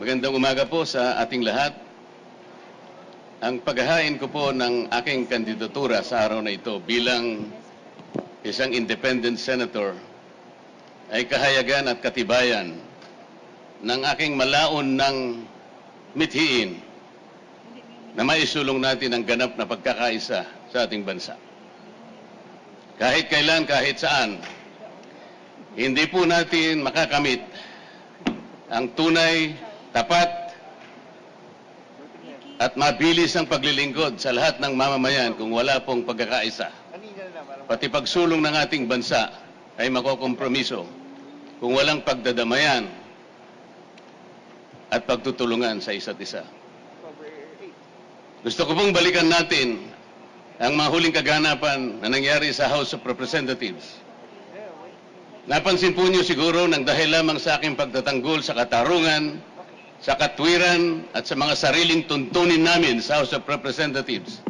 Magandang umaga po sa ating lahat. Ang paghahain ko po ng aking kandidatura sa araw na ito bilang isang independent senator ay kahayagan at katibayan ng aking malaon ng mithiin na maisulong natin ang ganap na pagkakaisa sa ating bansa. Kahit kailan, kahit saan, hindi po natin makakamit ang tunay, tapat, at mabilis ang paglilingkod sa lahat ng mamamayan kung wala pong pagkakaisa. Pati pagsulong ng ating bansa ay makokompromiso kung walang pagdadamayan at pagtutulungan sa isa't isa. Gusto ko pong balikan natin ang mga huling kaganapan na nangyari sa House of Representatives. Napansin po niyo siguro nang dahil lamang sa aking pagtatanggol sa katarungan, sa katwiran at sa mga sariling tuntunin namin sa House of Representatives,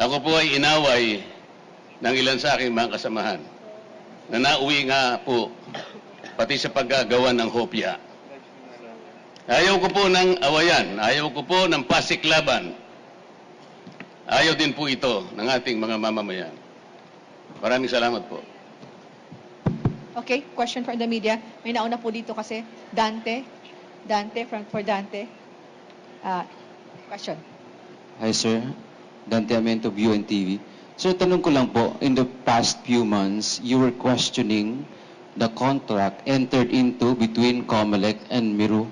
ako po ay inaway ng ilan sa aking mga kasamahan na nauwi nga po pati sa paggagawa ng hopya. Ayaw ko po ng awayan, ayaw ko po ng pasiklaban. Ayaw din po ito ng ating mga mamamayan. Maraming salamat po. Okay, question from the media. May nauna po dito kasi. Dante, for Dante. Question. Hi, sir. Dante Amento, UNTV. Sir, tanong ko lang po, in the past few months, you were questioning the contract entered into between COMELEC and Miru.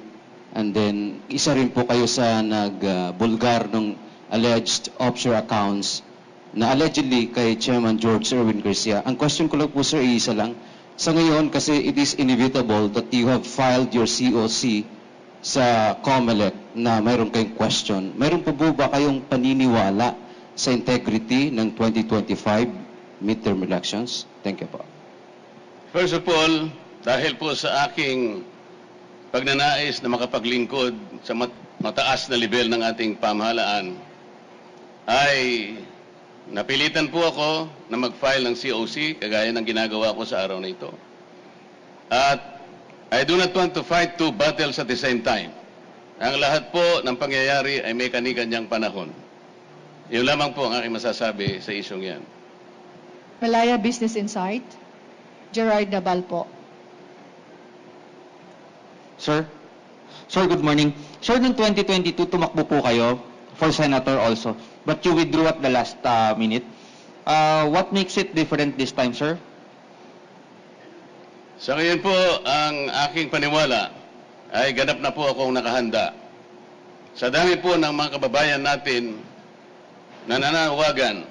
And then, isa rin po kayo sa nagbulgar ng alleged offshore accounts na allegedly kay Chairman George Erwin Garcia. Ang question ko lang po, sir, isa lang. Sa ngayon, kasi it is inevitable that you have filed your COC sa COMELEC na mayroon kayong question. Mayroon po ba kayong paniniwala sa integrity ng 2025 midterm elections? Thank you po. First of all, dahil po sa aking pagnanais na makapaglingkod sa mataas na level ng ating pamahalaan, ay napilitan po ako na mag-file ng COC, kagaya ng ginagawa ko sa araw na ito. At I do not want to fight two battles at the same time. Ang lahat po ng pangyayari ay may kani-kanyang panahon. Yun lamang po ang aking masasabi sa isyong yan. Malaya Business Insight. Gerard Nabal po. Sir, good morning. Sir, noong 2022, tumakbo po kayo for senator also, but you withdrew at the last minute. What makes it different this time, sir? Sa ngayon po, ang aking paniwala ay ganap na po akong nakahanda. Sa dami po ng mga kababayan natin na nananawagan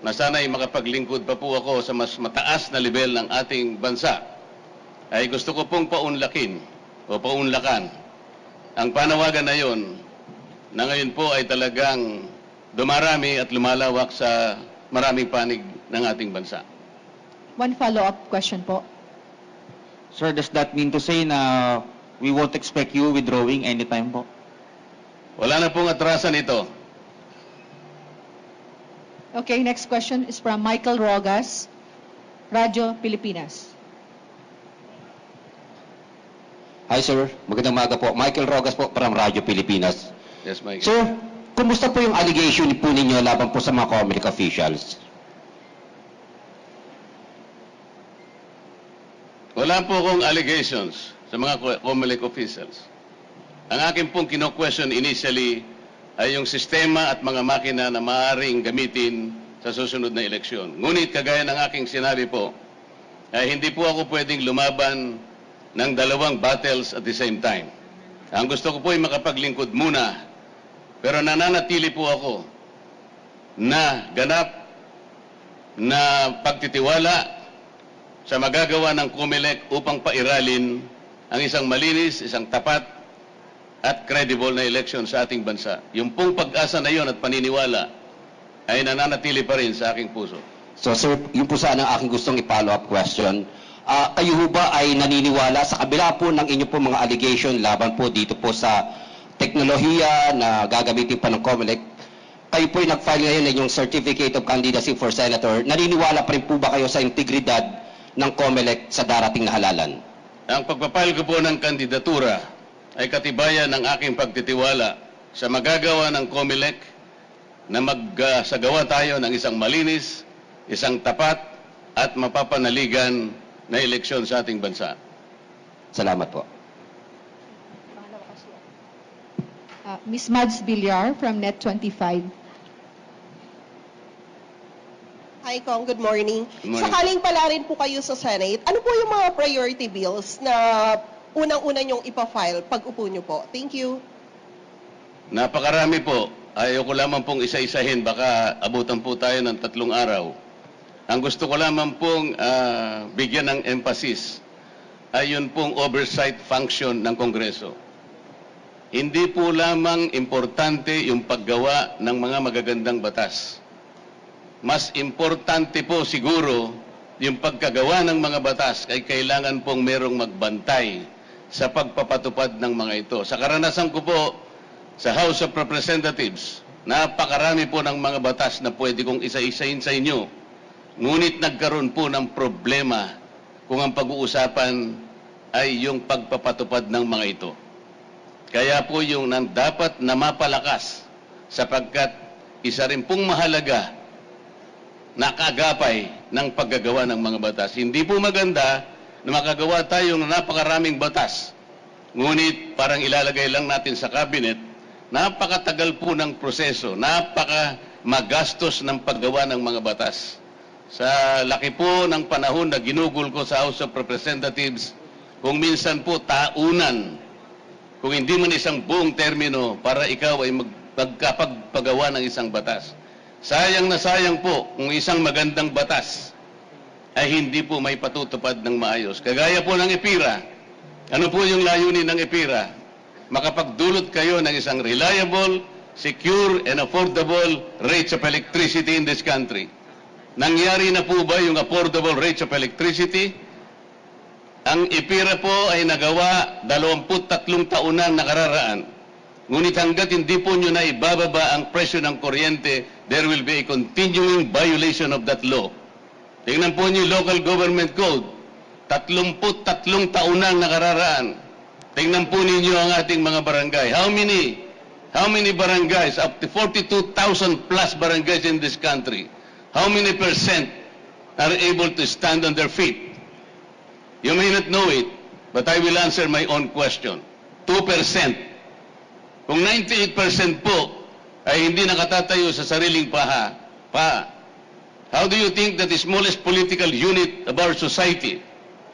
na sana'y makapaglingkod pa po ako sa mas mataas na level ng ating bansa, ay gusto ko pong paunlakin o paunlakan ang panawagan na yon na ngayon po ay talagang dumarami at lumalawak sa maraming panig ng ating bansa. One follow-up question po. Sir, does that mean to say na we won't expect you withdrawing anytime po? Wala na pong atrasan ito. Okay, next question is from Michael Rogas, Radyo Pilipinas. Hi sir, magandang umaga po. Michael Rogas po from Radyo Pilipinas. Yes, Mike. Sir, kumusta po yung allegation po ninyo laban po sa mga COMELEC officials? Wala po akong allegations sa mga COMELEC officials. Ang akin pong kino-question initially ay yung sistema at mga makina na maaaring gamitin sa susunod na eleksyon. Ngunit kagaya ng aking sinabi po, ay hindi po ako pwedeng lumaban ng dalawang battles at the same time. Ang gusto ko po ay makapaglingkod muna, pero nananatili po ako na ganap na pagtitiwala sa magagawa ng COMELEC upang pairalin ang isang malinis, isang tapat at credible na election sa ating bansa. Yung pong pag-asa na yon at paniniwala ay nananatili pa rin sa aking puso. So sir, yun po sana ang aking gustong i-follow up question. Kayo ho ba ay naniniwala sa kabila po ng inyo po mga allegation laban po dito po sa teknolohiya na gagamitin pa ng COMELEC, kayo po ay nag-file ngayon ng yung Certificate of Candidacy for Senator, naniniwala pa rin po ba kayo sa integridad ng COMELEC sa darating na halalan? Ang pagpapile ko po ng kandidatura ay katibayan ng aking pagtitiwala sa magagawa ng COMELEC na magsagawa tayo ng isang malinis, isang tapat at mapapanaligan na eleksyon sa ating bansa. Salamat po. Ms. Mads Villar from Net25. Hi, Kong. Good morning. Good morning. Sakaling pala rin po kayo sa Senate, ano po yung mga priority bills na unang-una nyong ipa-file pag upo nyo po? Thank you. Napakarami po. Ayoko lamang pong isa-isahin, baka abutan po tayo ng 3 araw. Ang gusto ko lamang pong bigyan ng emphasis ay yun pong oversight function ng Kongreso. Hindi po lamang importante yung paggawa ng mga magagandang batas. Mas importante po siguro yung pagkagawa ng mga batas ay kailangan pong merong magbantay sa pagpapatupad ng mga ito. Sa karanasan ko po sa House of Representatives, napakarami po ng mga batas na pwede kong isa-isahin sa inyo. Ngunit nagkaroon po ng problema kung ang pag-uusapan ay yung pagpapatupad ng mga ito. Kaya po yung dapat na mapalakas sapagkat isa rin pong mahalaga na kaagapay ng paggagawa ng mga batas. Hindi po maganda na makagawa tayo ng napakaraming batas. Ngunit parang ilalagay lang natin sa cabinet, napakatagal po ng proseso, napakamagastos ng paggawa ng mga batas. Sa laki po ng panahon na ginugol ko sa House of Representatives, kung minsan po taunan, kung hindi man isang buong termino para ikaw ay magkapagpagawa ng isang batas. Sayang na sayang po kung isang magandang batas ay hindi po may patutupad ng maayos. Kagaya po ng EPIRA. Ano po yung layunin ng EPIRA? Makapagdulot kayo ng isang reliable, secure, and affordable rates of electricity in this country. Nangyari na po ba yung affordable rates of electricity? Ang EPIRA po ay nagawa 23 taon na nakararaan. Ngunit hanggat hindi po nyo na ibababa ang presyo ng kuryente, there will be a continuing violation of that law. Tingnan po nyo yung local government code. 33 taon na nakararaan. Tingnan po ninyo ang ating mga barangay. How many barangays, up to 42,000 plus barangays in this country, how many percent are able to stand on their feet? You may not know it, but I will answer my own question. 2%. Kung 98% po ay hindi nakatatayo sa sariling pa, how do you think that the smallest political unit of our society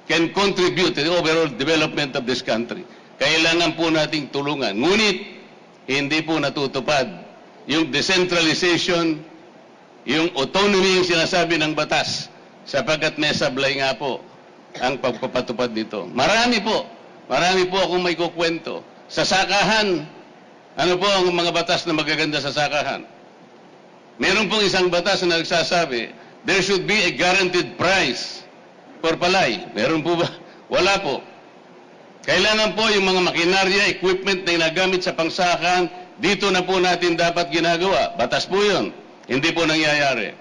can contribute to the overall development of this country? Kailangan po nating tulungan. Ngunit, hindi po natutupad yung decentralization, yung autonomy yung sinasabi ng batas, sapagkat may sablay nga po ang pagpapatupad nito. Marami po akong may kukwento. Sa sakahan, ano po ang mga batas na magaganda sa sakahan? Meron pong isang batas na nagsasabi, there should be a guaranteed price for palay. Meron po ba? Wala po. Kailangan po yung mga makinarya, equipment na ginagamit sa pangsakahan, dito na po natin dapat ginagawa. Batas po yun. Hindi po nangyayari.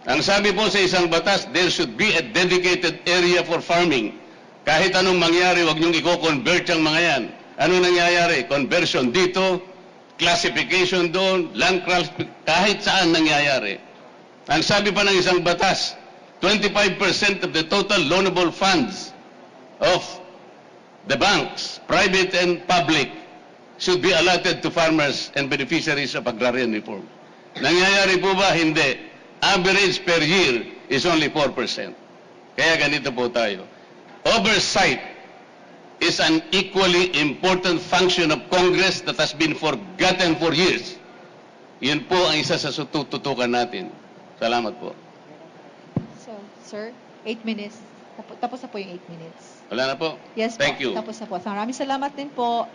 Ang sabi po sa isang batas, there should be a dedicated area for farming. Kahit anong mangyari, huwag niyong i-convert yung mga yan. Ano nangyayari? Conversion dito, classification doon, land kahit saan nangyayari. Ang sabi pa ng isang batas, 25% of the total loanable funds of the banks, private and public, should be allotted to farmers and beneficiaries of agrarian reform. Nangyayari po ba? Hindi. Average per year is only 4%. Kaya ganito po tayo. Oversight is an equally important function of Congress that has been forgotten for years. Yun po ang isa sa tututukan natin. Salamat po. So, sir, 8 minutes. Tapos na po yung 8 minutes. Wala na po? Yes Thank po. you. Tapos na po. Maraming salamat din po.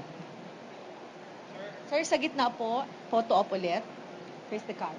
Sir, sa gitna po, photo op ulit. Here's the card.